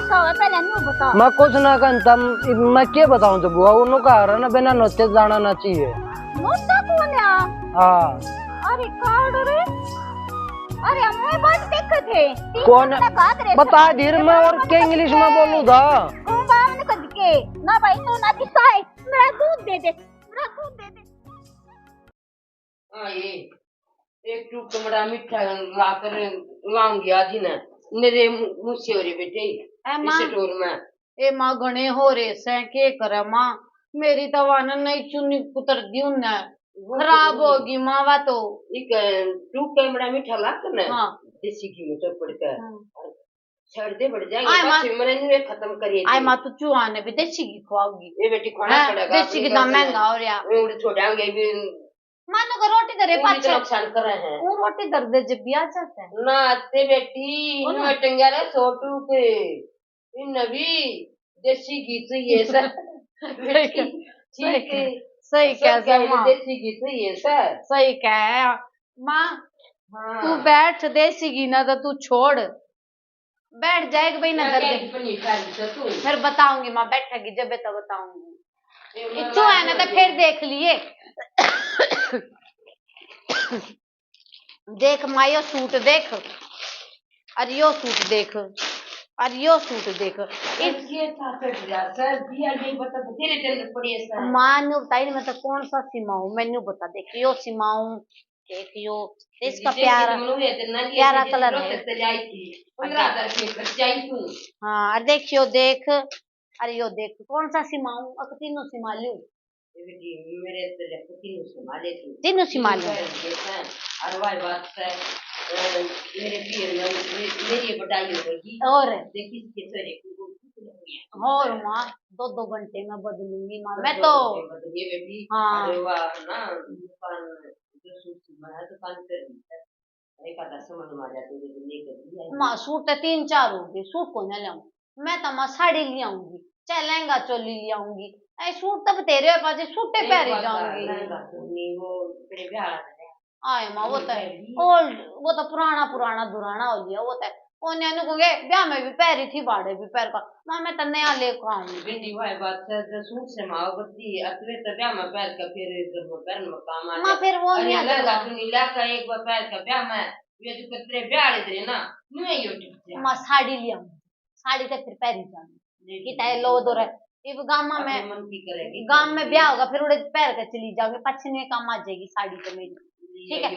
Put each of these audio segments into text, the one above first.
का है पहले नु बता। मैं कुछ ना कहता, मैं क्या बताऊं तो बुआ, उन्होंने कहा रहा ना बिना नोचे जाना ना चाहिए। नोता कौन है? हाँ अरे कार्ड रे, अरे हमें बात देखे थे कौन बता धीरे में और क्या इंग्लिश में बोलूं था। कौन बाम ने कद के ना भाई तो ना किसा है, मेरा दूध दे दे, मेरा दूध दे दे। हाँ ये एक टूक कमरा मिठा लाकर लाऊंगी आज ही ना मेरे मुँह से हो रही बेटे इस स्टोर में। ए माँ घने हो रे से के करे माँ, मेरी तो वाना नहीं चुनी कुतर दी उन्ने खराब होगी माँ वा तो। एक टूक कमरा मिठा लाकर ना हाँ देसी घी में चौपड़ कर सर्दे बढ़ जाएंगे बच्चे मैंने नहीं खत्म करिए। आई माँ तो चूहाने भी देसी घी खवाओगी। ये बेटी खाना पड़ेगा, देसी घी दाम महंगा हो रहा। छोड़ाएंगे भी मानो को रोटी दरे पाछे नुकसान कर रहे हैं। वो रोटी दर दे जब भी आ जाता है ना आते बेटी इनमें टंगारे सोटू के इन नबी देसी घी से ये सर ठीक है सही कह माँ, देसी घी से ये सर सही कह माँ। तू बैठ देसी घी ना तो तू छोड़ बैठ जाएगा भाई ना दर्द फिर बताऊंगी माँ बैठेगी जब तो बताऊंगी। इच्छू है ना तो फिर देख लिए। देख मायो सूट देख, अरे यो सूट देख, अरे यो सूट देख। माँ ने बताई मैं तो कौन सा सिमाऊं मैंने बता। देख यो सिमाऊं, देख यो इसका प्यारा प्यारा कलर है। हाँ अरे देख यो देख, अरे यो देख कौन सा सिमाऊं, तीनों सिमा लूं तीनों सिमा लूं। मेरे पीर में मेरी बटाई होगी और माँ 2-2 घंटे में बदलूंगी माँ मैं तो। हाँ ना दुकान जो सूट बना दुकान पर माँ सूट 3-4 होंगे, सूट को ना लाऊं मैं तो माँ साड़ी ले आऊंगी चाहे लहंगा चोली ले आऊंगी। ऐ सूट तब तेरे पास सूटे पहन जाऊंगी। आए माँ वो तो ओल्ड, वो तो पुराना पुराना दुराना हो गया वो तो ओने कहोगे ब्याह में भी पैरी थी बाड़े भी पैर का माँ मैं तो नया लेकर आऊंगी। बेटी भाई बात से सूट से माँ बत्ती अतले तो ब्याह में पैर का फिर घर में पैर में काम आ माँ फिर वो नहीं लगा तू नीला का एक बार पैर का ब्याह में ये जो कतरे ब्याह ले ना नहीं यो माँ साड़ी ले आऊंगी, साड़ी तो फिर पैरी जाऊंगी कि ताए लो दो रहे इब गामा में गांव में ब्याह होगा फिर उड़े पैर का चली जाओगे पछने काम आ जाएगी साड़ी तो मेरी। ठीक है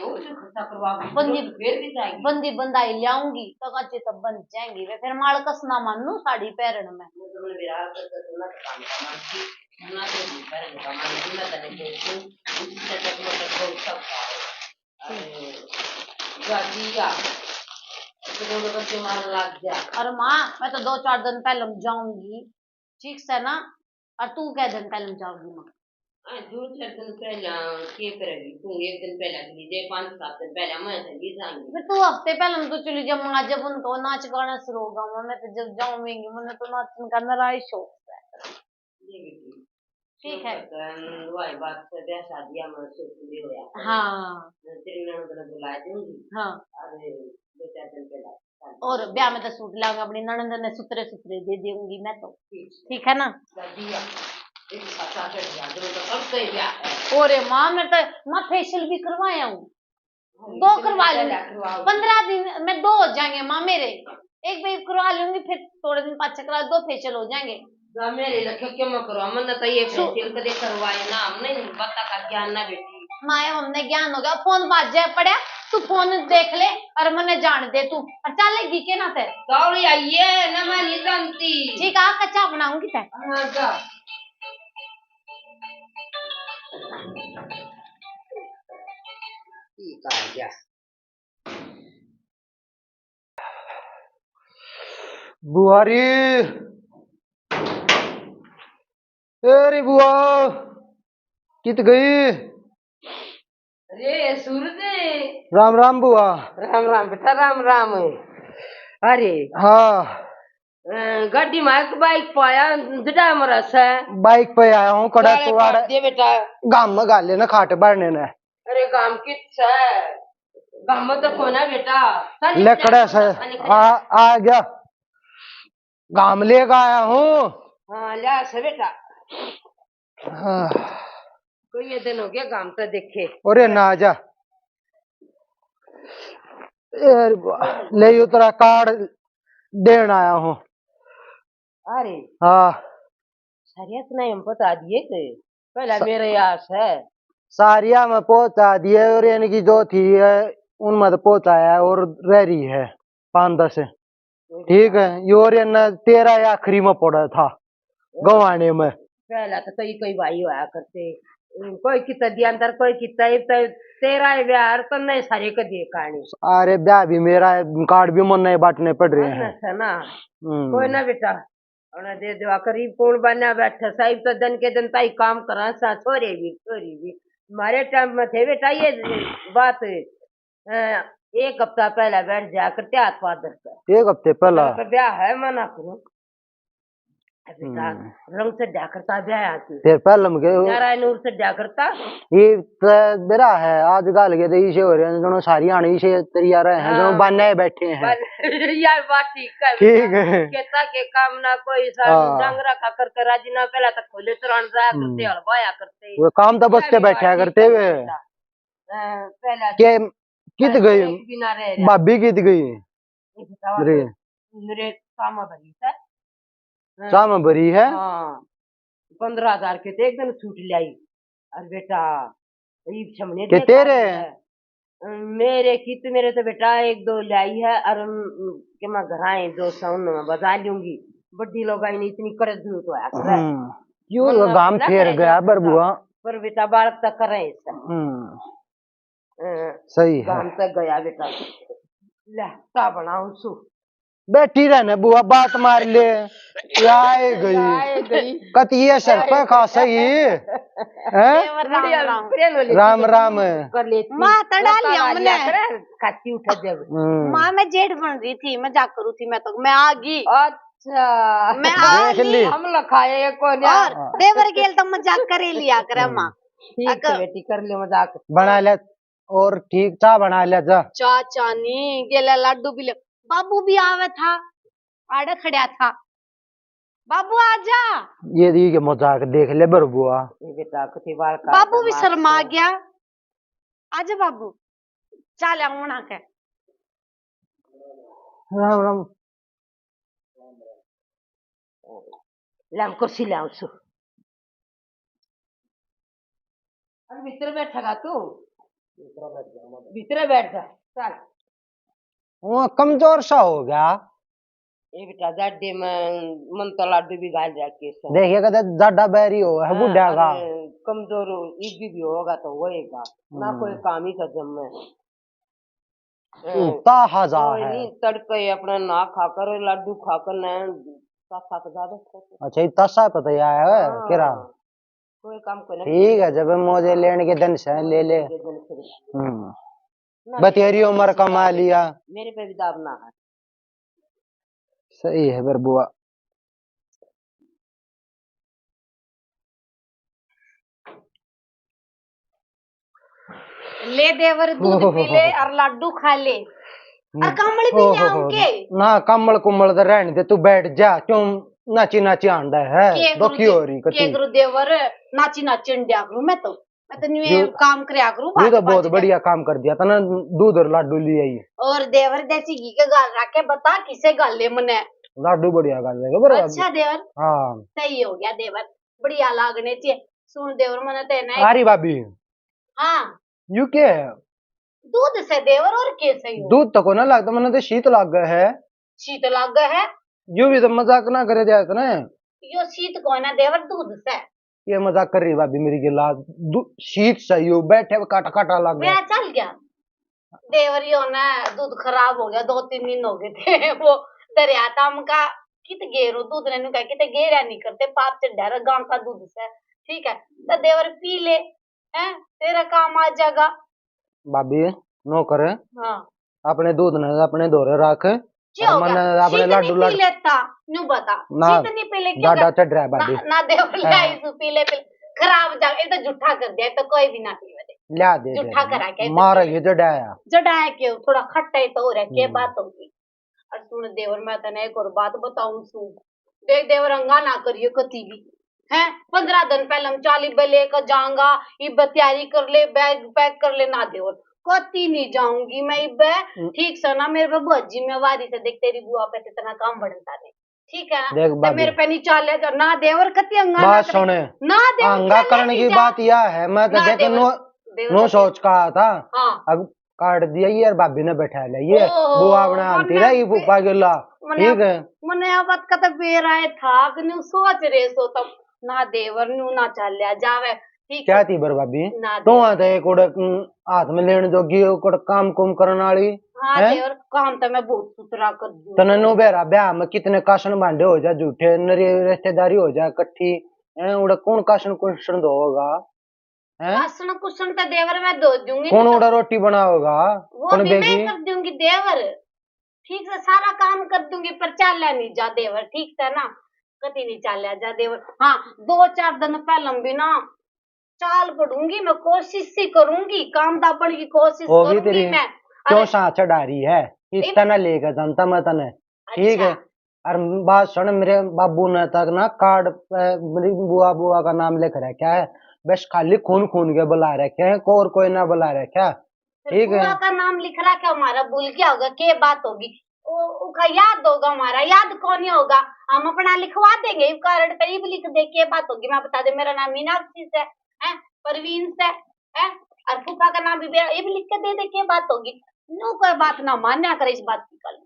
बंदी बंदाई ले आऊंगी तो अच्छे तब बन जाएंगी वे फिर माड़कस ना मानू साड़ी पहन में। और माँ मैं तो 2-4 दिन पहले जाऊंगी ठीक से ना, और तू क्या दिन पहले जाऊंगी माँ? 2-4 दिन पहले क्या करेगी तू? एक दिन पहले चली जाए 5-7 दिन पहले मैं चली जाऊंगी। फिर तू हफ्ते पहले तो चली जा माँ जब उनको नाच गाना शुरू होगा मैं तो जब जाऊंगी मैंने तो नाच करना रहा शौक है। ठीक है वही बात से ब्याह शादी में शुरू हो गया। हाँ तेरी ननद ने बुला दूंगी। हाँ अरे 2-4 दिन पहले और ब्याह में तो सूट लाऊंगा अपनी ननद ने सुतरे सुतरे दे दूंगी मैं तो। ठीक है ना? और माँ मैं तो माँ फेशियल भी करवाया हूँ 2 करवा लूंगी 15 दिन में 2 हो जाएंगे माँ मेरे। एक बार करवा लूंगी फिर थोड़े दिन पाँच करा 2 फेशियल हो जाएंगे। मेरे लखे क्यों मैं करवा मन तो ये फेशियल कदे करवाए ना हमने बता का ज्ञान ना बेटी माए हमने ज्ञान हो गया फोन बाज जाए पड़ा तू फोन देख ले और मने जान दे तू और चलेगी के ना ते दौड़ी आइए ना मैं नहीं जानती। ठीक है कच्चा बनाऊंगी ते ठीक आ गया। बुआरी अरे बुआ कित गई? अरे सूरज राम राम बुआ। राम राम बेटा राम राम। अरे हाँ गाड़ी में बाइक पाया जड़ा मरा से बाइक पे आया हूँ कड़ा कुआड़ दे बेटा गांव में गाले ना खाट भरने ने। अरे गांव कित से गांव में तो कोना बेटा लकड़ा से आ गया गाम लेकर आया हूँ। हाँ लिया से बेटा, हाँ, कोई ये दिन हो गया काम तो देखे। अरे ना जा ले उतरा कार्ड देन आया हूँ। अरे हाँ शरीयत नहीं हम बता दिए थे पहला मेरे आस है। सारिया में पहुंचा दिए और इनकी जो थी उनमें तो पहुंचाया है और रह रही है 5-10। ठीक है ये और ये न 13 आखिरी में पड़ा था गवाने में। पहला तो कोई भाई हुआ करते, कोई कितना दिया अंदर कोई कितना, एक तो तेरा ब्याह तो नहीं सारे को दिए कहानी। अरे ब्याह भी मेरा है, कार्ड भी मन नहीं बांटने पड़ रहे हैं। है ना कोई ना बेटा, उन्हें दे दो करीब कौन बना बैठा साहिब तो दिन के दिन ताई काम करा सा छोरे भी हमारे टाइम में थे बेटा ये बात। एक हफ्ता पहले बैठ जा करते हाथ फादर का 1 हफ्ते पहला ब्याह है मना करो बेटा, रंग से जा करता ब्याह आती फिर पहले मुझे नारायण से जा करता ये बेरा है आज गाल के इसे हो रहे हैं दोनों सारी आने इसे तैयार हैं दोनों बनने बैठे हैं। यार बात ठीक है कहता के काम ना कोई डंगरा का करके राजी ना पहला तक खोले तुरंत जाया करते हड़बाया करते वो काम तो बचते बैठा करते हुए पहला के कित गई बिना रह भाभी कित गई मेरे काम भरी है शाम भरी है। हाँ 15,000 के तो एक दिन छूट लाई। अरे बेटा छमने के तेरे मेरे की तो मेरे तो बेटा 1-2 लाई है और के मैं घर आए 200 में बजा लूंगी बड्डी लोग आई नहीं इतनी कर जरूरत है क्यों गांव फेर गया बरबुआ पर बेटा बालक तक करे सही है गांव तक गया बेटा ले का बनाऊं सु बैठी रहने बुआ बात मार ले आए गई कतिये सर पे खा सही है राम राम कर लेती माँ तड़ा लिया हमने खाती उठा जब माँ मैं जेठ बन रही थी मैं जा करू थी मैं तो मैं आ गई। अच्छा मैं आ देख ली हम लखाए को और देवर गेल तो मजाक करे लिया करे माँ। ठीक है बेटी कर ले मजाक बना ले और ठीक चा बना ले जा चाचा नी गेला लड्डू भी ले बाबू भी आवे था आड़े खड़ा था बाबू आजा ये दी के मजाक देख ले बरबुआ बेटा कति बाल का बाबू भी शर्मा गया आजा बाबू चल आऊना के राम राम लाम कुर्सी लाऊं सु अरे भीतर बैठेगा तू भीतर बैठ जा चल वो कमजोर सा हो गया ये बेटा जाडे में मन तो लाडू भी गाल जाके देखिए कहते ज्यादा बैरी हो है बुढ़ा का कमजोर ईद भी होगा तो होएगा ना कोई काम ही कर जम में हजा है तड़के अपना ना खाकर लाडू खाकर न ज्यादा अच्छा इतना सा पता है किरा कोई काम को ठीक है जब मौजे लेने के दिन से ले ले बतेरी उम्र कमा लिया मेरे पे भी दाब ना है सही है बरबुआ ले देवर दूध पी ले और लड्डू खा ले और कमल भी ले आऊं के ना कमल कुमल तो रहने दे तू बैठ जा क्यों नाची नाची आंडा है दुखी हो रही के गुरुदेवर नाची नाची अंडिया करूं मैं तो न्यू काम करया करूं ये तो बहुत बढ़िया काम कर दिया था ना दूध और लाडू ले आई और देवर देसी घी के गाल रख के बता किसे गाल ले मने लाडू बढ़िया गाल देगा बराबर अच्छा देवर हाँ सही हो गया देवर बढ़िया लागने चाहिए सुन देवर मने तेने अरे भाभी हाँ यू क्या है दूध से देवर और कैसे हो दूध तो को ना लगता मैंने तो शीत लग गया है शीत लग गया है यू भी तो मजाक ना करे जाए तो ना यो शीत को ना देवर दूध से ये मजाक कर रही भाभी मेरी गिला शीत सही हो बैठे काटा काटा लग गया मेरा चल गया देवर यो ना दूध खराब हो गया 2-3 दिन हो गए थे वो दरिया ताम का कित गेरो दूध ने कहा कित गेरा नहीं करते पाप चढ़ा गांव का दूध से ठीक है तो देवर पी ले हैं तेरा काम आ जाएगा भाभी नो करे हाँ अपने दूध ने अपने दोरे रख मन अपने लाडू लाडू लेता न्यू बता जितनी पीले क्या चढ़ रहा है भाभी ना देवर लाई सु पीले खराब जा ये तो झूठा कर दिया तो कोई भी ना पीवे दे ला दे झूठा करा के मार ये जड़ाया क्यों थोड़ा खट्टा ही तो हो रहा है क्या बात होगी और सुन देवर, मैं तने एक और बात बताऊं सु, देख देवर, अंगा ना करियो कती भी है। 15 दिन पहले हम चाली पे लेकर जाऊंगा, इब तैयारी कर ले, बैग पैक कर ले ना देवर, कती नहीं जाऊंगी मैं इब। ठीक से ना, मेरे पे बहुत जिम्मेवारी से, देख तेरी बुआ पे इतना काम बढ़ता नहीं, ठीक है ना, देख तो भाभी, मेरे पे नहीं चाले जा ना देवर, कती अंगा ना बात करे। सुने, ना देवर अंगा चाले करने नहीं की जा। बात यह है, मैं तो ना देख देवर, नो देवर नो का सोच कहा था, हाँ अब काट दिया ये और भाभी ने बैठा लिया ये, ओहो, बुआ बना आंटी मने रही फूफा गिला, ठीक है। मने अब बात का तो बेर आए था कि न्यू सोच रहे सो, तब ना देवर न्यू ना चालिया जावे, ठीक क्या है थी बर भाभी, ना तो देवर। आते एक उड़े हाथ में लेने जोगी उड़ काम कुम करने वाली हाँ है। देवर, काम तो मैं बहुत सुथरा कर दूं। तने नो बेरा ब्याह में कितने काशन बांधे हो जाए, झूठे नरी रिश्तेदारी हो जाए इकट्ठी, है उड़ा कौन काशन कुशन दोगा, है कासन कुसन तो देवर मैं दो दूंगी, कौन उड़ा रोटी बनाओगा, वो कौन भी मैं बेगी। कर दूंगी देवर, ठीक से सारा काम कर दूंगी, पर चालिया नहीं जा देवर, ठीक से ना, कभी नहीं चालिया जा देवर। हाँ 2-4 दिन पहले भी ना चाल पड़ूंगी, मैं कोशिश ही करूंगी, काम दापण की कोशिश होगी करूंगी तेरी, मैं। क्यों अरे सांच डारी है, इतना ना लेकर जानता मैं तने, ठीक है। अच्छा, और बात सुन, मेरे बाबू ने तक ना कार्ड पे मेरी बुआ बुआ का नाम लिख रखा है, बस खाली खून खून के बुला रखे हैं, और कोई ना बुला रखा, ठीक है। बुआ का नाम लिख रहा क्या हमारा, भूल गया होगा, क्या बात होगी, उसका याद होगा, हमारा याद कौन ही होगा, हम अपना लिखवा देंगे, कार्ड पे भी लिख दे, क्या बात होगी, मैं बता दे, मेरा नाम मीनाक्षी से है, परवीन से है, और फूफा का नाम भी ये भी लिख के दे दे, क्या बात होगी, नो कोई बात ना मान्या करे इस बात की कल।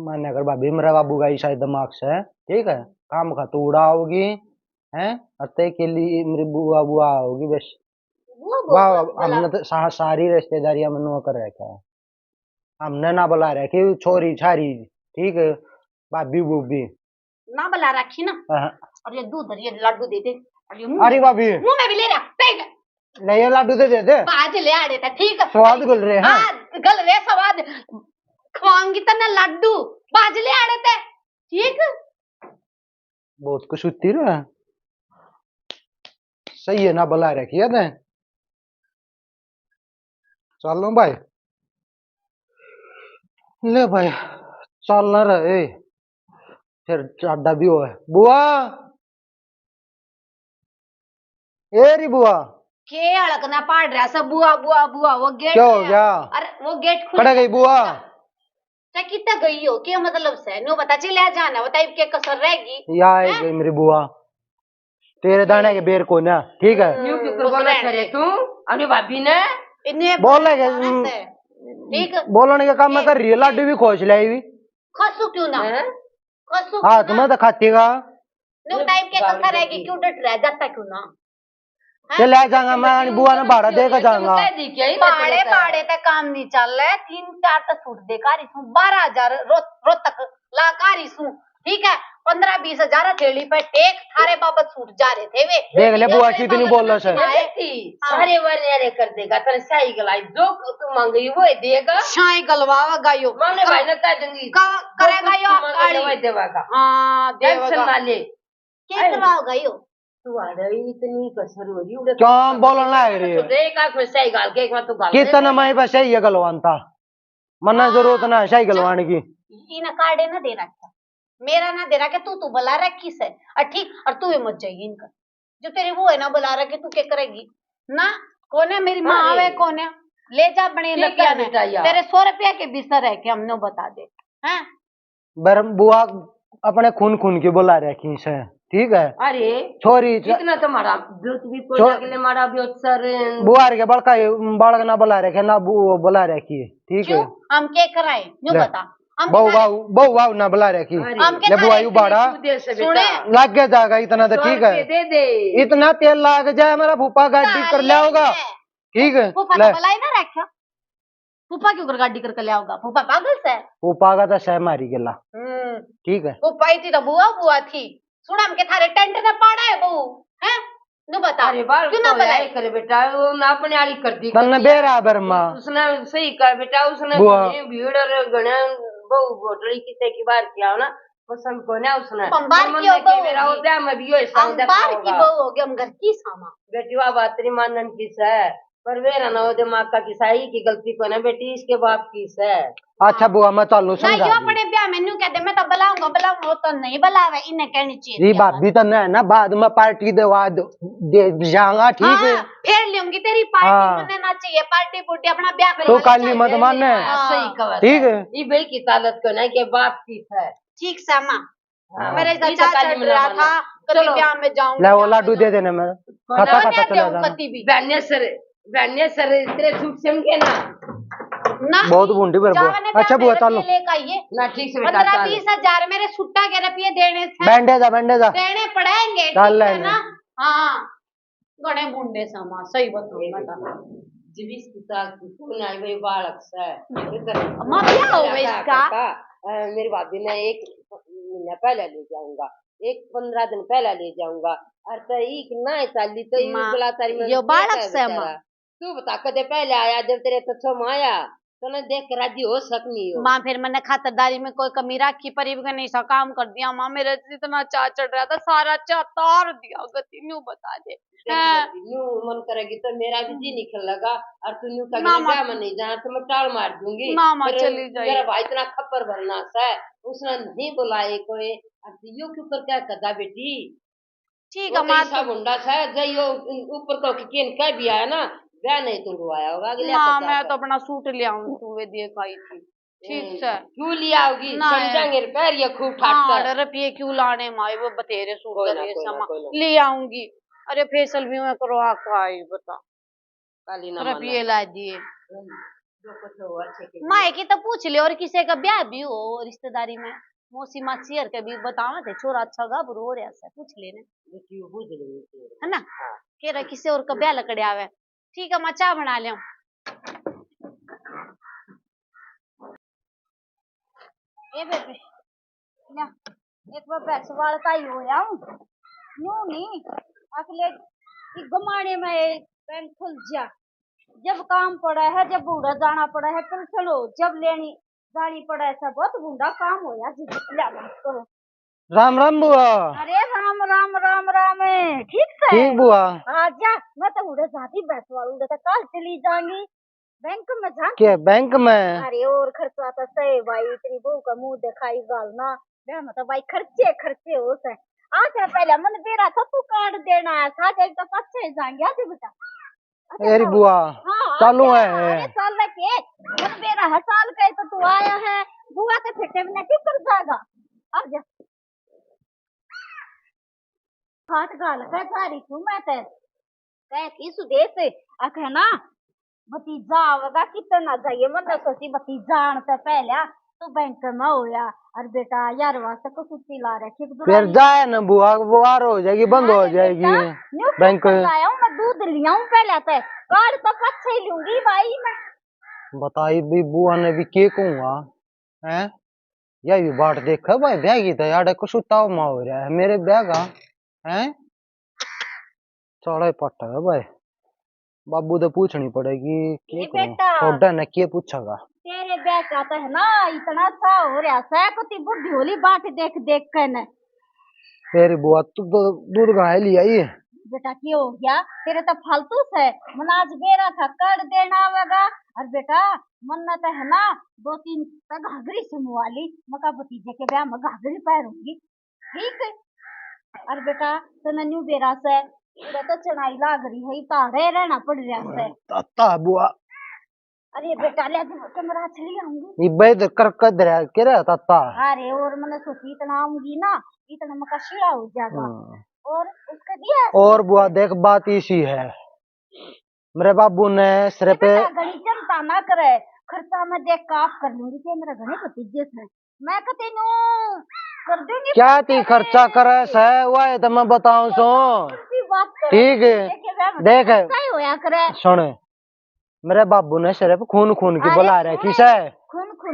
मान्य कर भाभी, मेरा बाबू का ही शायद दिमाग से है, ठीक है, काम का तो उड़ाओगी है, अते के लिए मेरी बुआ बुआ होगी बस। वो वाह, बोला हमने तो सारी रिश्तेदारियां मनो कर रखा है, हमने ना बुला रखी छोरी छारी, ठीक है, भाभी बूबी। ना बुला रखी ना, हाँ। और ये दूध ये लड्डू दे दे, और ये अरे भाभी, मुंह में भी ले रहा, देख ले ये लाडू दे दे आज ले आ देता, ठीक है, स्वाद गुल रहे हैं। हाँ गल रे स्वाद, खवाऊंगी तो ना लड्डू बाजले आ देते, ठीक। बहुत कुछ उत्ती रहा, सही है ना बुला रखी है, चलो भाई, ले भाई चलना रहे, फिर चाडा भी हो है बुआ, ए री बुआ, के अड़कना पड़ रहा सब, बुआ बुआ बुआ, वो गेट क्या हो गया, अरे वो गेट खुल खड़े गई बुआ, क्या कितना गई हो, क्या मतलब से नो बता, चले जाना बताइए, क्या कसर रहेगी, या है गई मेरी बुआ, तेरे दाने के बेर को ना, ठीक है, न्यू क्यों बोला करे तू, अपनी भाभी ने इन्हें बोल रहे ठीक, बोलने के काम में कर रही है, लाडू भी खोज लाई भी, खसू क्यों ना, खसू हाँ तुम्हें तो खाती का, नो टाइप के कसर रहेगी, क्यों डट रहा है, जाता क्यों ना, चल आ जाऊंगा मैं, बुआ ने भाड़ा देकर जाऊंगा, पाड़े पाड़े तक काम नहीं चल रहा है, 3-4 तक सूट देकर 12,000 रोज तक ला कारी सू, ठीक है, 15-20 हजार थैली पे टेक थारे बाबत सूट जा रहे थे वे, देख ले बुआ कितनी बोल रहा है, सारे वाले कर देगा, तेरे शाही गलाई जो तू मांगी वो देगा, शाही गलवावा गायो मांगने भाई ने कह दूंगी करेगा यो काली, देवागा, हाँ टेंशन देगा, ना ले, क्या करवाओगा यो, तू आ रही इतनी कसर हो रही उड़े, क्यों बोलने लग रही है, देख आंख में शाही गाल के एक बार तू गाल कितना मैं बस सही है गलवानता, मना जरूरत ना है शाही गलवाने की, इना कार्डे ना दे रखा, मेरा ना दे रखा, तू बुला रखी से, और ठीक, और तू ये मत जाइए इनका, जो तेरी वो है ना बुला रखे, तू क्या करेगी ना, कौन है मेरी माँ है, कौन है, ले जा बने लपिया ने, तेरे 100 रुपया के बिस्तर है कि हमने बता दे, हैं बर बुआ अपने खून खून की बुला रखी से, ठीक है, अरे छोरी जितना तुम्हारा ब्योत भी कोटा के लिए मारा ब्योत सर बुआर के बड़का बालक ना बुला रखे ना बुला रखी है, ठीक है, क्यों हम क्या कराए न्यू ले। बता, हम बहु बहु ना बुला रखी, हम ले बुआ यू बाड़ा सुने, लग गया जाएगा इतना तो ठीक है, दे दे इतना तेल लग जाए मेरा फूफा गाड़ी कर लिया होगा, ठीक है, फूफा ले तो बुलाई ना रखा, फूफा क्यों कर गाड़ी करके ले आओगा, फूफा पागल से, फूफा का तो सह मारी गेला, ठीक है, फूफा ही थी तो बुआ बुआ थी, सुना हम के थारे टेंट में पड़ा है बहू, हैं नु बता, अरे बाल क्यों ना तो बुलाई, करे बेटा वो ना अपने आली कर दी, तन्ने बेराबर माँ उसने सही कहा बेटा, उसने बुआ। भीड़ और गणे बहु घोटड़ी किसे की बार किया ना पसंद को ना उसने पंबार की हो बहू मेरा होगी। होता मैं भी यो हम बार की बहू होगी, हम घर की सामा, बेटी वा बात तेरी मानन की है पर मेरा ना वो दिमाग का किसाई की गलती को ना बेटी, इसके बाप की है। अच्छा बुआ मैं चालू ना समझा यो दी। अपने ब्याह में न्यू कहते मैं तो बुलाऊंगा बुलाऊंगा, वो तो नहीं बुलावे, इन्हें कहनी चाहिए जी थी भाभी तो नहीं ना, बाद में पार्टी दे जाऊंगा, ठीक है। हाँ, फिर लूंगी तेरी पार्टी, हाँ। मुझे ना चाहिए पार्टी पुर्टी, अपना ब्याह तो करवा ले, काली चल। मत माने, हाँ, सही कहा ठीक है। ये भाई की तालत को ना के बाप की है। ठीक से माँ, हाँ, मेरे ये तो चाचा काली चढ़ रहा मना था, कभी चलो। ब्याह में जाऊंगी, ले वो ब्याह में लाडू दे देने में, खाता खाता जाऊंगी। चला जाना। कति भी बहने सर तेरे सूट समझे ना। ना बहुत बूंदी पर बुआ। जावने अच्छा ब्याह बुआ में चालू, रुपये लेकर आइए, ना ठीक से बेटा 15-20 हजार मेरे सुट्टा के रुपये देने से बैंडेजा बैंडेजा देने पड़ेंगे, डाल ठीक है लेंगे। ना। हाँ, गणे बूंदे समा सही बताऊं मैं तो। जीविस की साल की कौन आई भाई बालक से माँ क्या हो गया इसका? मेरी भाभी ने 1 महीना पहले ले जाऊंगा, 15 दिन पहले ले जाऊंगा। और तो एक ना चाली तो ये माँ, बुला तारी में यो बालक है से बेचारा। माँ। तू बता कदे पहले आया जब तेरे तो आया तो ना देख के राजी हो सकनी हो। माँ फिर मैंने खातिरदारी में कोई कमी रखी, पर इवन नहीं सा काम कर दिया माँ, मेरे इतना चाह चढ़ रहा था, सारा चाह तार दिया, गति न्यू बता दे। न्यू मन करेगी तो मेरा भी जी निकल लगा, और तू न्यू का ना माँ, में नहीं जाना तो मैं टाल मार दूंगी। ना माँ फिर चली जाइए। मेरा भाई इतना खप्पर भरना सा है, उसने नहीं बुलाए कोई, और तू यो क्यों कर क्या करता बेटी। ठीक वो है तो माँ, ऐसा मुंडा सा है जो ऊपर तो किन कह भी आया ना, ब्याह नहीं तुम रुआया होगा अगले माँ मैं तो अपना सूट ले आऊं, तू वे देख आई थी, ठीक से। क्यों लिया होगी ना समझाएंगे पैर ये खूब ठाट हाँ कर। रुपये क्यों लाने माए, वो बतेरे सूट कोई ना, करे कोई ना, समा कोई ना। ले आऊंगी। अरे फेसल भी मैं करवा का आई बता, काली ना रुपये ला दिए। जो कुछ हो अच्छे के माए की तो पूछ ले, और किसी का ब्याह भी हो रिश्तेदारी में, मौसी मासी के भी बतावा थे, छोरा अच्छा गाभरू हो रहा है, पूछ लेने, लिए बुझ लेंगे। है ना। कह रहा किसी और का ब्याह लकड़े आवे, ठीक है मैं चाय बना लिया। ए बेबे ना, एक बार बैठ वाल का ही हो जाऊं यूं नहीं, अगले एक गमाने में बैंक खुल जा, जब काम पड़ा है, जब बूढ़ा जाना पड़ा है तो चलो, जब लेनी जानी पड़ा है सब बहुत बूढ़ा काम हो या करो। राम राम बुआ। अरे राम राम राम राम है, ठीक से ठीक बुआ। आजा, मैं तो उड़े जाती बैठवा, उड़े तो कल चली जाऊंगी बैंक में जा क्या बैंक में? अरे और खर्चा तो सही भाई, तेरी बहू का मुंह दिखाई गालना मैं मतलब भाई खर्चे खर्चे हो से। आजा पहले मन बेरा था तू कार्ड देना है, साथ एक तो पच्चे जाएंगे आजा बेटा। अरे बुआ हाँ चालू है। अरे साल के मन बेरा हर साल का तो तू आया है, बुआ के फिटे में क्यों कर जाएगा। आजा हाथ गाल का सारी तू मैं ते कह की सुदेश अखे ना भतीजा आवेगा कितना जाइए, मन सोची भतीजा आने से पहले तो बैंक में होया, और बेटा यार वास्ते को छुट्टी ला रखी फिर जाए ना बुआ, वो वार हो जाएगी, बंद हो जाएगी बैंक। लाया हूँ मैं दूध लिया हूँ पहले तो कार्ड तो पच्चे ही लूंगी भाई मैं। बताई भी बुआ ने भी के कहूँगा हैं, यह भी बाट देखा भाई ब्याह की तो यार कुछ उताव मा हो रहा है मेरे ब्याह का हैं, चौड़े पट्टा है भाई, बाबू तो पूछनी पड़ेगी के छोटा न के पूछेगा। तेरे ब्याह का तो है ना इतना अच्छा हो रहा है, कुछ बुद्धि होली बाट देख देख कर न। तेरी बुआ तू तो दूध गाय लिया ये बेटा क्या हो गया तेरे तो फालतू से, मन आज बेरा था कर देना आवेगा, और बेटा मन्नत है ना 2-3 तक घाघरी सुनवा ली, मका भतीजे के ब्याह में घाघरी पहनूंगी ठीक है। और बेटा तो नन्यू बेरा से उधर तो चढ़ाई लाग रही है, ताड़े रहना पड़ रहा है ताता बुआ। अरे बेटा ले कमरा चली आऊंगी ये बेद कर कर के रहा ताता। अरे और मैंने सोची इतना आऊंगी ना इतना मका शिरा हो जाएगा, और उसका दिया और बुआ देख बात इसी है, मेरे बाबू ने सिर्फ घनी चिंता ना करे, खर्चा मैं देख का आप कर लूंगी कि मेरा घने भतीजे से मैं कहते नो कर दूंगी। क्या ती खर्चा करे से वह तो मैं बताऊं सो ठीक है। देख होया करे सुन, मेरे बाबू ने सिर्फ खून खून की बुला रखी से,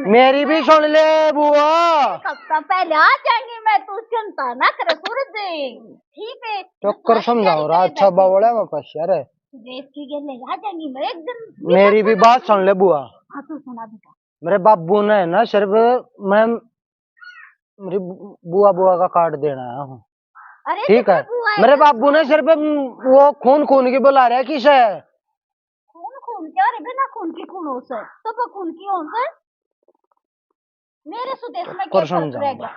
मेरी भी सुन ले बुआ, हफ्ता पहले आ जाएंगी मैं, तू चिंता ना करे सूरज ठीक है। चक्कर समझाओ रहा अच्छा बावड़ा में पास यार देश की गेले आ जाएंगी मैं एक दिन। मेरी भी बात सुन ले बुआ, हाँ तू सुना बेटा। मेरे बाबू ने ना सिर्फ मैं मेरी बुआ बुआ का कार्ड देना आया हूँ ठीक है। मेरे बाबू ने सिर्फ वो खून खून की बुला रहा है किसे, खून के अरे बिना खून की खून हो से सब खून की हो से मेरे सुदेश में क्या कर फर्क समझाऊंगा। रह गया?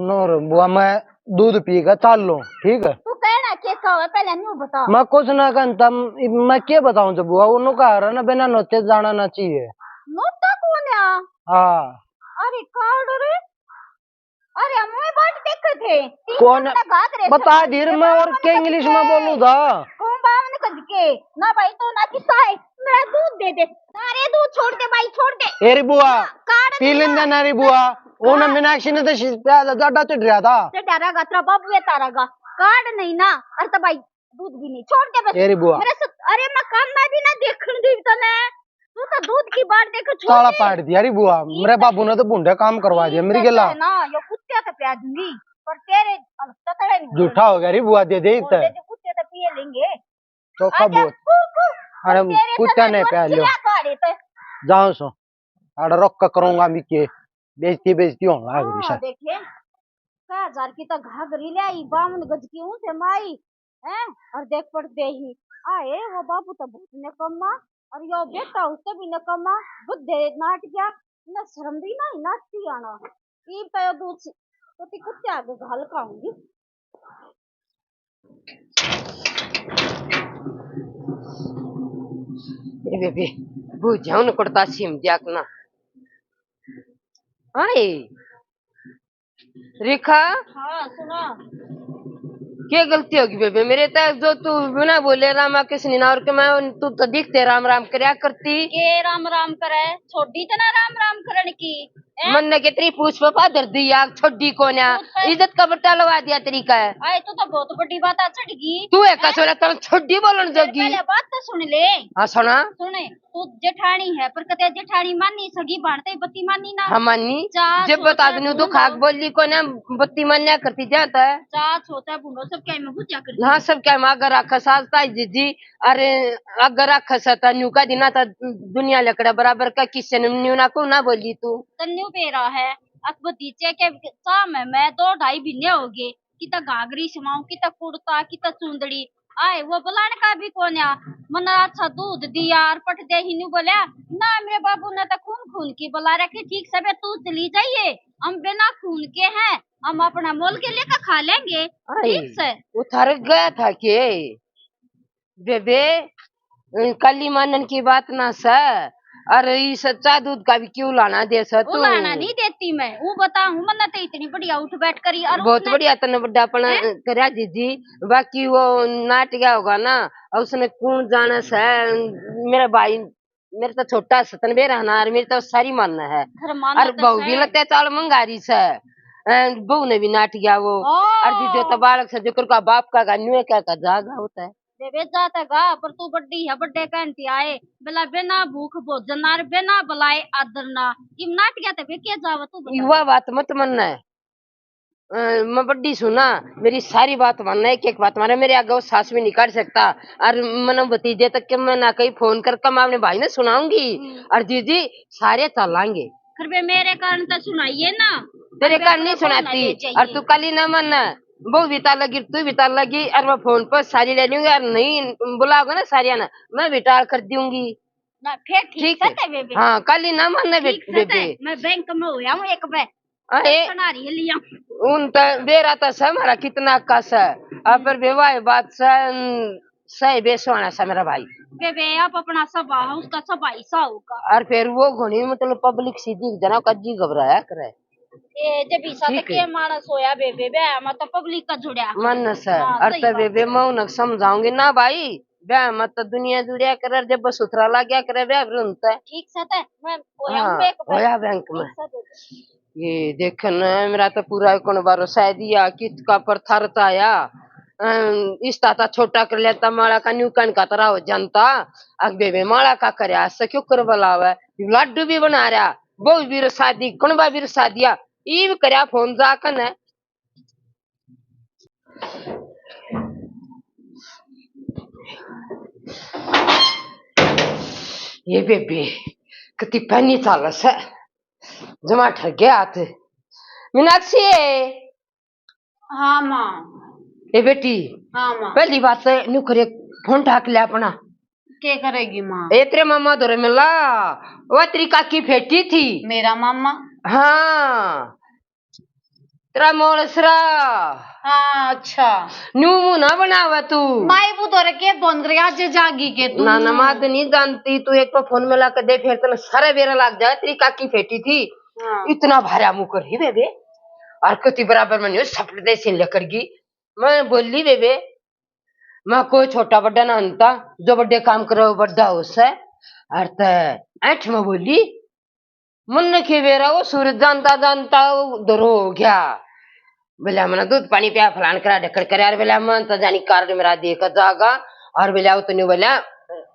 नूर बुआ मैं दूध पी कर चाल लो, ठीक है। तू कहना के कहो पहले न्यू बता। मैं कुछ ना कहता, मैं क्या बताऊं जब बुआ उन्होंने कहा रहा ना बिना नोचे जाना ना चाहिए। नोता कौन है? हाँ अरे कार्ड रे, अरे हम में बात देखे थे कौन बता धीरे में और क्या इंग्लिश में बोलूं था। कौन बावन कद के ना भाई तो ना किसा है मैं दूध दे दे अरे दूध छोड़ दे भाई छोड़ दे। एरी बुआ कार्ड पी लेंदा नारी बुआ उन्हें मीनाक्षी ने तो ज्यादा चढ़ रहा था। से डरा गा तेरा बाबू ये तारा गा कार्ड नहीं ना अरे तो भाई दूध भी नहीं छोड़ दे बस एरी बुआ मेरे से अरे मकान में भी ना देखने दी तने तू तो दूध की बात देख छोड़ ताला दे। पाट दिया री बुआ, मेरे बाबू ने तो बूढ़े काम करवा दिया मेरी गला। ना यो कुत्ते तो प्यार दूंगी पर तेरे अलग तो है नहीं झूठा हो गया री बुआ, दे दे इतना बोले जो कुत्ते तो पिए लेंगे चोखा आजा, बहुत। फू, फू, अरे और तेरे कुत्ता तो ने मैं प्यार लियो चिल्ला काढ़े तो। जाओ सो अरे रोक का करूंगा मी के बेइज्जती होने लग रही हाँ है। देखे 1000 की तो घाघरी ले आई 52 गज की हूँ से माई हैं और देख पड़ दे ही आए वो बाबू तो बहुत निकम्मा और यो बेटा उससे भी निकम्मा बुद्धे नाट गया ना शर्म भी ना नाटती आना ई पे दूसरी तो ती कुत्ते आगे घाल खाऊंगी। ए बेबे बुझाउन पड़ता सिम दियाक ना हाय रेखा हाँ सुना क्या गलती होगी बेबे मेरे तक जो तू बिना बोले रामा कृष्ण ना और के मैं तू तो दिखते राम राम करया करती के राम राम करे छोड़ी तो ना राम राम करण की मन ने कितनी पुष्प पादर दी यार छोड़ी को ना इज्जत का बट्टा लगा दिया तरीका है। आए तो बहुत बड़ी बात आ चढ़ गई तू एक कसोला तल छोड़ी बोलन जोगी। पहले बात तो सुन ले। हाँ सुना सुने तू जेठानी है पर कते जेठानी मानी सगी बांटते बत्ती मानी ना हाँ मानी चाह जब बता दूं तो खाक बोली को ना बत्ती मान्या करती जाता है चाह छोटा बुनो सब क्या में बुझा कर हाँ सब क्या अगर आखा साजता है जीजी अरे अगर आखा सता न्यू का दिना था दुनिया लकड़ा बराबर का किससे न्यू ना को ना बोली तू तन्यू पेरा है अकबतीचे के शाम है मैं 2-2.5 महीने हो गए कि ता घाघरी समाऊं कि ता कुर्ता कि ता चुंदड़ी आए वो बुलाने का भी कौन है मना अच्छा दूध दिया और पट दे ही नहीं बोला ना मेरे बाबू ने तो खून खून की बुला रखी ठीक सब तू चली जाइए हम बिना खून के हैं हम अपना मोल के लेकर खा लेंगे ठीक से उतर गया था के बेबे कली मानन की बात ना सर अरे ये सच्चा दूध का भी क्यों लाना दे सर तू लाना नहीं देती मैं वो बताऊं मन तो इतनी बढ़िया उठ बैठ करी और बहुत बढ़िया तने बड़ा अपना करा दीदी बाकी वो नाट गया होगा ना और उसने कौन जाना से मेरा भाई मेरे तो छोटा सतन बे रहना और मेरी तो सारी मानना है और बहू भी लगता है चाल मंगारी से बहू ने भी नाट गया वो और दीदी तो बालक से जो का बाप का गान्यू क्या का जागा होता है बेबे जाता गा पर तू बड्डी है बड्डे कहती आए बेला बिना भूख भोजन ना बिना बुलाए आदर ना इम नाट गया ते बे क्या जावा तू बता वह बात मत मानना है मैं बड्डी सुना मेरी सारी बात मानना है एक बात माना मेरे आगे वो सास भी नहीं काट सकता और मन भतीजे तक के मैं ना कहीं फोन करके मैं अपने भाई ने सुनाऊंगी और दीदी सारे चलाएंगे फिर बे मेरे कारण तो सुनाइए ना तेरे कारण नहीं सुनाती और तू कल ही ना मानना वो बिता लगी तू बिता लगी और मैं फोन पर सारी ले लूंगी और नहीं बुलाओगे ना सारिया ना मैं बिटाल कर दूंगी ना फिर ठीक है बेबे हाँ कल ही ना मानना बेबे मैं बैंक में होया हूं एक बे अरे सुनारी लिया उन बेरा तो सा हमारा कितना का सा अब पर बेवाए बात सा सही बेसवाना सा मेरा भाई बेबे आप अपना सभा उसका सभा ऐसा होगा और फिर वो घोड़ी मतलब पब्लिक सीधी जना का जी घबराया करे ए जब ईसा तक के मानस होया बेबे बे मत पब्लिक का जुड़या मन से और तो बेबे मैं समझाऊंगी ना भाई बे मत तो दुनिया जुड़िया करे जब बस सुथरा लग गया करे बे रुनता ठीक से मैं होया बैंक में ये देखना मेरा तो पूरा कौन बारो शायदिया कित का पर थरता आया इस ताता छोटा कर लेता माला का न्यू कान का तरह हो जनता अग बेबे माला का करे आज क्यों कर बुलावा लड्डू भी बना रहा वो भी शादी कौन बा भी शादिया ये भी करया फोन जाकर है ये बेबे कितनी पहनी चालस है जमा ठर गया मीनाक्षी हाँ माँ ए बेटी हाँ माँ पहली बात न्यू करे फोन ठाक ले अपना। क्या करेगी माँ? ए तेरे मामा दौरे मिला, वो तेरी काकी फेटी थी। मेरा मामा? हाँ तेरा मोलसरा। हाँ अच्छा। न्यू मुंह ना बनावा तू। माई वो तो के फोन कर आज जागी के तू? ना मात नहीं जानती तू, एक तो फोन में ला कर दे फिर तेना सारा बेरा लग जाए। तेरी काकी फेटी थी। हाँ। इतना भारा मुंह कर ही बेबे, और कति बराबर में सपट दे सिन लेकर गी। मैं बोली बेबे मैं कोई छोटा बड़ा ना अंता, जो बड़े काम करो बड़ा उससे। अर्थ ऐठ में बोली मन के बेरा वो सूरज जानता जानता उधर हो गया। बोले मैंने दूध पानी पिया फलान करा ढक्कन करे, और बोले मन तो जानी कार मेरा देखा जागा, और बोले तो नहीं बोला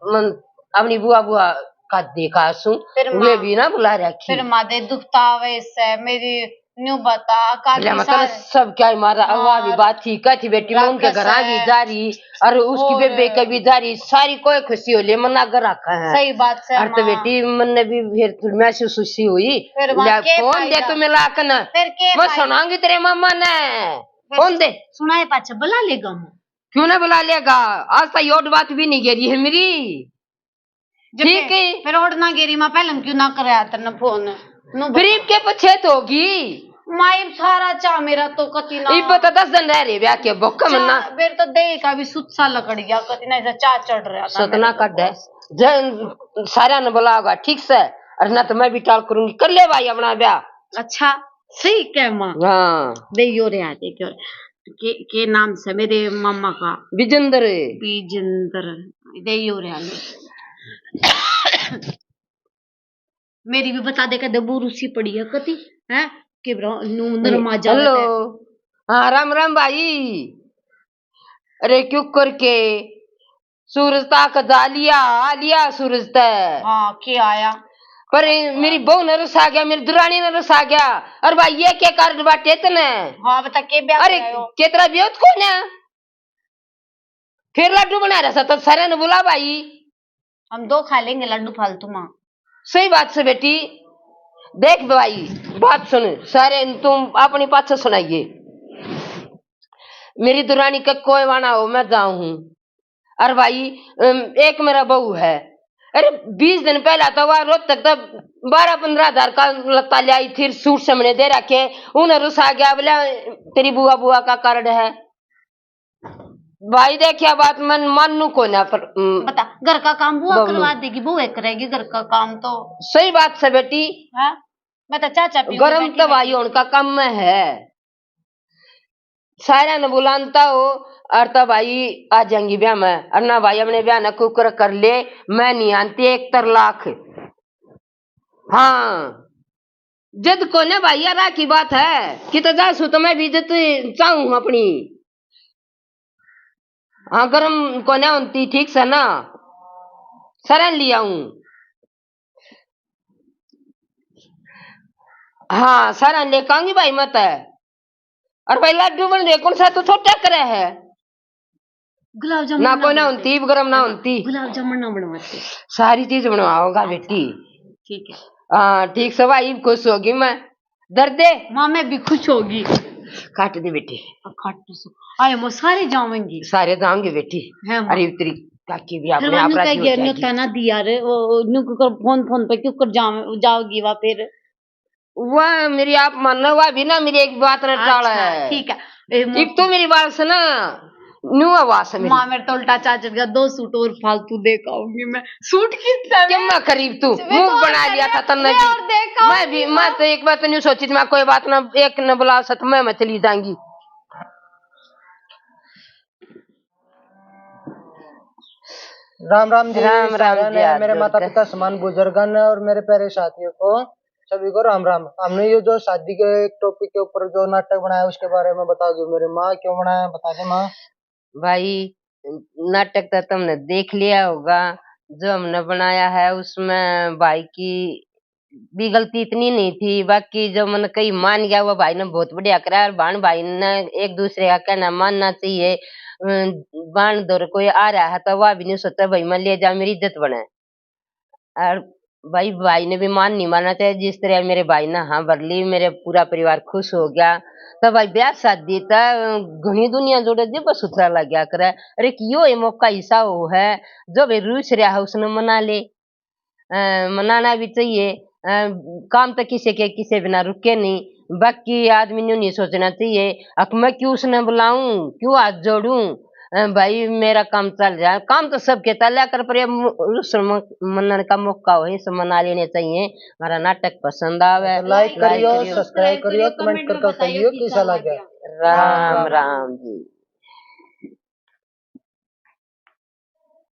मन अपनी बुआ बुआ का देखा सू वे भी ना बुला रखी। फिर माँ दे दुखता वैसे मेरी न्यू बता काकी मतलब सब क्या मारा अवा भी बात थी क्या थी बेटी में उनके घर भी जा रही और उसकी बेबे के भी जा रही, सारी कोई खुशी हो ले मना कर रखा है। सही बात है। और तो बेटी मन ने भी फिर महसूस खुशी हुई। फोन दे तो मिला कर ना मैं सुनाऊंगी तेरे मामा ने। फोन दे सुनाए पाछा बुला लेगा। क्यों ना बुला लेगा, आज तक योड बात भी नहीं गिरी है मेरी। ठीक है फिर ओढ़ना गिरी माँ पहले क्यों ना कराया तेरे फोन? गरीब के पछेत होगी माई सारा चा मेरा तो कति ना ये पता 10 दिन रह रहे ब्याह के बोका मन्ना फिर तो दे का भी सुत्सा लकड़ गया कति ना ऐसा चा चढ़ रहा था। सतना कट है जन सारा ने बुलाओगा ठीक से, और ना तो मैं भी टाल करूंगी। कर ले भाई अपना ब्याह। अच्छा सही क्या माँ? हाँ दे यो रे आते के नाम से मेरे मामा का विजेंद्र दे यो रे मेरी भी बता दे के दबू रूसी पड़ी है कति है कि हेलो हाँ राम राम भाई। अरे क्यों करके सूरज ताक जा लिया सूरज तक। हाँ क्या आया पर मेरी बहू ने रुसा गया, मेरी दुरानी ने रुसा गया। और भाई ये क्या कारण बाटे इतने? हाँ बता के ब्याह अरे केतरा ब्योत को ना फिर लड्डू बना रहा था सारे ने बोला भाई हम 2 खा लेंगे लड्डू फालतू माँ। सही बात से बेटी देख भाई बात सुन सारे तुम अपनी पाछे सुनाइए। मेरी दुरानी का कोई वाना हो मैं जाऊं हूं। और भाई एक मेरा बहू है, अरे 20 दिन पहला तो वह रोज तक तो 12-15 हजार का लत्ता ले आई थी, सूट समने दे रखे उन्हें रुसा गया। बोला तेरी बुआ बुआ का कार्ड है भाई। देखिया बात मन मानू को ना पर बता घर का काम बुआ करवा देगी, बुआ करेगी घर का काम तो। सही बात से बेटी हाँ मैं तो चाचा गरम तो भाई उनका काम में है। सारा ने बुलाता हो और तो भाई आ जाएंगी ब्याह में, और ना भाई अपने ब्याह न कुकर कर ले मैं नहीं आनती 1 लाख। हाँ जद को ना भाई यार की बात है कि तो जासू तो मैं भी इज्जत चाहूं अपनी। हाँ गरम को ना होती ठीक से ना सरन लिया हूं। हाँ सरन लेकर आऊंगी भाई मत है। और भाई लड्डू बन दे कौन सा तो छोटा करे है गुलाब जामुन ना कोई ना होती गरम ना होती गुलाब जामुन ना बनवाते सारी चीज बनवाऊंगा बेटी। ठीक है हाँ ठीक से भाई खुश होगी मैं दर्द दे माँ मैं भी खुश होगी। काट दे बेटी आए वो सारे जाऊंगी सारे जाऊंगे बेटी। अरे तेरी काकी भी अपने आप राजी हो जाएगी। ना दिया रे फोन पे क्यों कर जाओगी वहाँ फिर वह मेरी आप मानना हुआ भी ना मेरी एक बात न टाला है। ठीक है एक तो मेरी बात सुना न्यू आवाज है माँ मेरे तो उल्टा चार्जर का 2 सूट और फालतू देख आऊंगी मैं। सूट किस क्या मैं करीब तू मुंह बना लिया था तन्ने भी मैं तो एक बात नहीं सोची थी मैं कोई बात ना एक न बुला सकता मैं चली जाऊंगी। राम राम जी। राम राम जी मेरे माता पिता समान बुजुर्गन और मेरे प्यारे साथियों को सभी को राम राम। हमने ये जो शादी के एक टॉपिक के ऊपर जो नाटक बनाया उसके बारे में बताओगे मेरे माँ क्यों बनाया बता दे माँ। भाई नाटक तो तुमने देख लिया होगा जो हमने बनाया है उसमें भाई की भी गलती इतनी नहीं थी, बाकी जो मन कहीं मान गया वो भाई ने बहुत बढ़िया करा। और बाण भाई ने एक दूसरे का कहना मानना चाहिए। बाण दौर कोई आ रहा है तो वह भी नहीं सोचता भाई मैं ले जा मेरी इज्जत बने। और भाई भाई ने भी मान नहीं माना चाहिए, जिस तरह मेरे भाई ने हाँ भर ली, मेरे पूरा परिवार खुश हो गया। तो भाई ब्याह शादी घनी दुनिया जोड़े जे बस सुथरा लग गया करे। अरे क्यों ये मौका ऐसा हो है जो भाई रूस रहा है उसने मना ले। मनाना भी चाहिए। काम तो किसी के किसी बिना रुके नहीं। बाकी आदमी ने नहीं सोचना चाहिए अब मैं क्यों उसने बुलाऊं, क्यों हाथ जोड़ूं। भाई मेरा काम चल जाए, काम तो सबके चल कर, पर ये मनन का मौका हो इसे मना लेने चाहिए। हमारा नाटक पसंद आवे लाइक करियो, सब्सक्राइब करियो, कमेंट करके बताइयो कैसा लगा। राम राम जी।